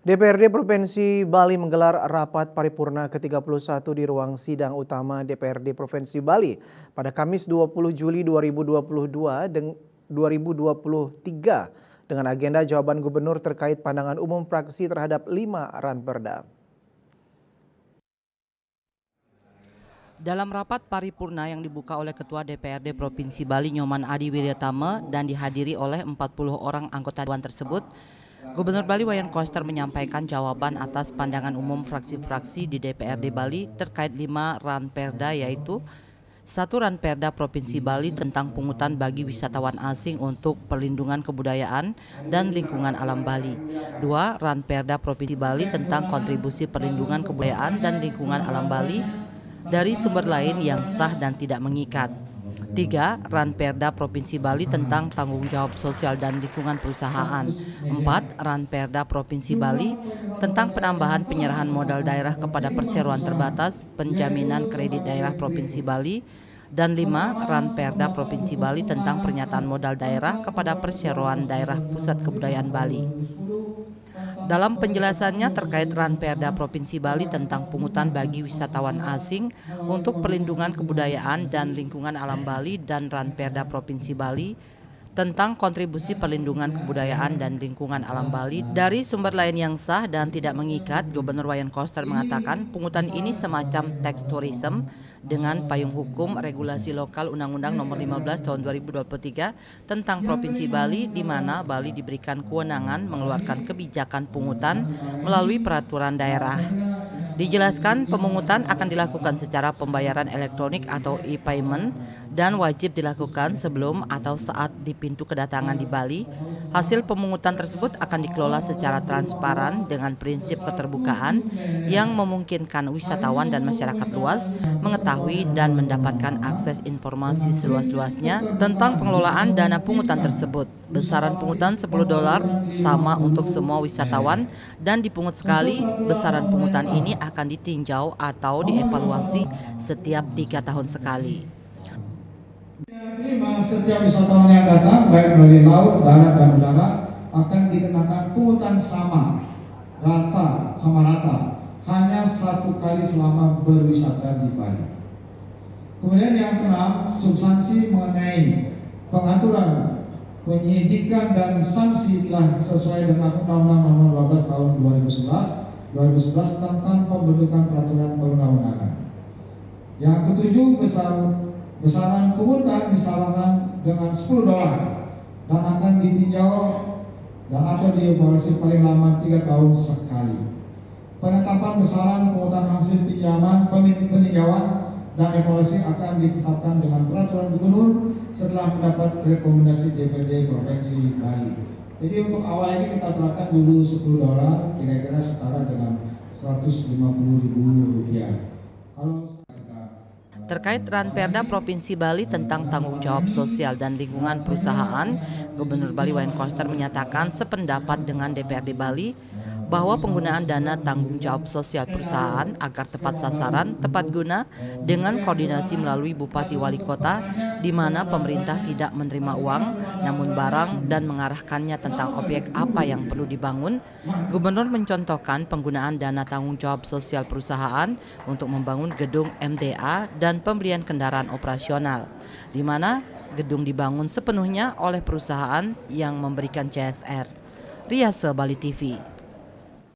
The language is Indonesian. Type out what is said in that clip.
DPRD Provinsi Bali menggelar rapat paripurna ke-31 di ruang sidang utama DPRD Provinsi Bali pada Kamis 20 Juli 2022 dan 2023 dengan agenda jawaban gubernur terkait pandangan umum fraksi terhadap 5 ranperda. Dalam rapat paripurna yang dibuka oleh Ketua DPRD Provinsi Bali Nyoman Adi Wiryatama dan dihadiri oleh 40 orang anggota dewan tersebut, Gubernur Bali Wayan Koster menyampaikan jawaban atas pandangan umum fraksi-fraksi di DPRD Bali terkait 5 ranperda, yaitu 1 ranperda Provinsi Bali tentang pungutan bagi wisatawan asing untuk perlindungan kebudayaan dan lingkungan alam Bali, 2 ranperda Provinsi Bali tentang kontribusi perlindungan kebudayaan dan lingkungan alam Bali dari sumber lain yang sah dan tidak mengikat. 3. Ranperda Provinsi Bali tentang tanggung jawab sosial dan lingkungan perusahaan. 4. Ranperda Provinsi Bali tentang penambahan penyerahan modal daerah kepada perseroan terbatas penjaminan kredit daerah Provinsi Bali. Dan 5. Ranperda Provinsi Bali tentang pernyataan modal daerah kepada perseroan daerah pusat kebudayaan Bali. Dalam penjelasannya terkait ranperda Provinsi Bali tentang pungutan bagi wisatawan asing untuk perlindungan kebudayaan dan lingkungan alam Bali dan ranperda Provinsi Bali tentang kontribusi perlindungan kebudayaan dan lingkungan alam Bali dari sumber lain yang sah dan tidak mengikat, Gubernur Wayan Koster mengatakan pungutan ini semacam tax tourism dengan payung hukum regulasi lokal Undang-Undang Nomor 15 Tahun 2023 tentang Provinsi Bali, di mana Bali diberikan kewenangan mengeluarkan kebijakan pungutan melalui peraturan daerah. Dijelaskan pemungutan akan dilakukan secara pembayaran elektronik atau e-payment dan wajib dilakukan sebelum atau saat di pintu kedatangan di Bali. Hasil pemungutan tersebut akan dikelola secara transparan dengan prinsip keterbukaan yang memungkinkan wisatawan dan masyarakat luas mengetahui dan mendapatkan akses informasi seluas-luasnya tentang pengelolaan dana pungutan tersebut. Besaran pungutan $10 sama untuk semua wisatawan dan dipungut sekali. Besaran pungutan ini akan ditinjau atau dievaluasi setiap 3 tahun sekali. Setiap wisatawan yang datang, baik melalui laut, darat, dan udara, akan dikenakan pungutan sama rata, hanya 1 kali selama berwisata di Bali. Kemudian yang keenam, substansi mengenai pengaturan penyidikan dan sanksi telah sesuai dengan Undang-Undang Nomor 12 Tahun 2011 tentang pembentukan peraturan perundang-undangan. Yang ketujuh, besaran pungutan disalahkan dengan $10 dan akan ditinjau dan atau dievaluasi paling lama 3 tahun sekali. Penetapan besaran pungutan hasil peninjauan dan evaluasi akan ditetapkan dengan peraturan gubernur setelah mendapat rekomendasi DPRD Provinsi Bali. Jadi untuk awal ini kita terapkan dulu $10, kira-kira setara dengan Rp150.000. Terkait ranperda Provinsi Bali tentang tanggung jawab sosial dan lingkungan perusahaan, Gubernur Bali Wayan Koster menyatakan sependapat dengan DPRD Bali bahwa penggunaan dana tanggung jawab sosial perusahaan agar tepat sasaran, tepat guna dengan koordinasi melalui Bupati Wali Kota, di mana pemerintah tidak menerima uang namun barang dan mengarahkannya tentang objek apa yang perlu dibangun. Gubernur mencontohkan penggunaan dana tanggung jawab sosial perusahaan untuk membangun gedung MDA dan pembelian kendaraan operasional, di mana gedung dibangun sepenuhnya oleh perusahaan yang memberikan CSR. Riase Bali TV.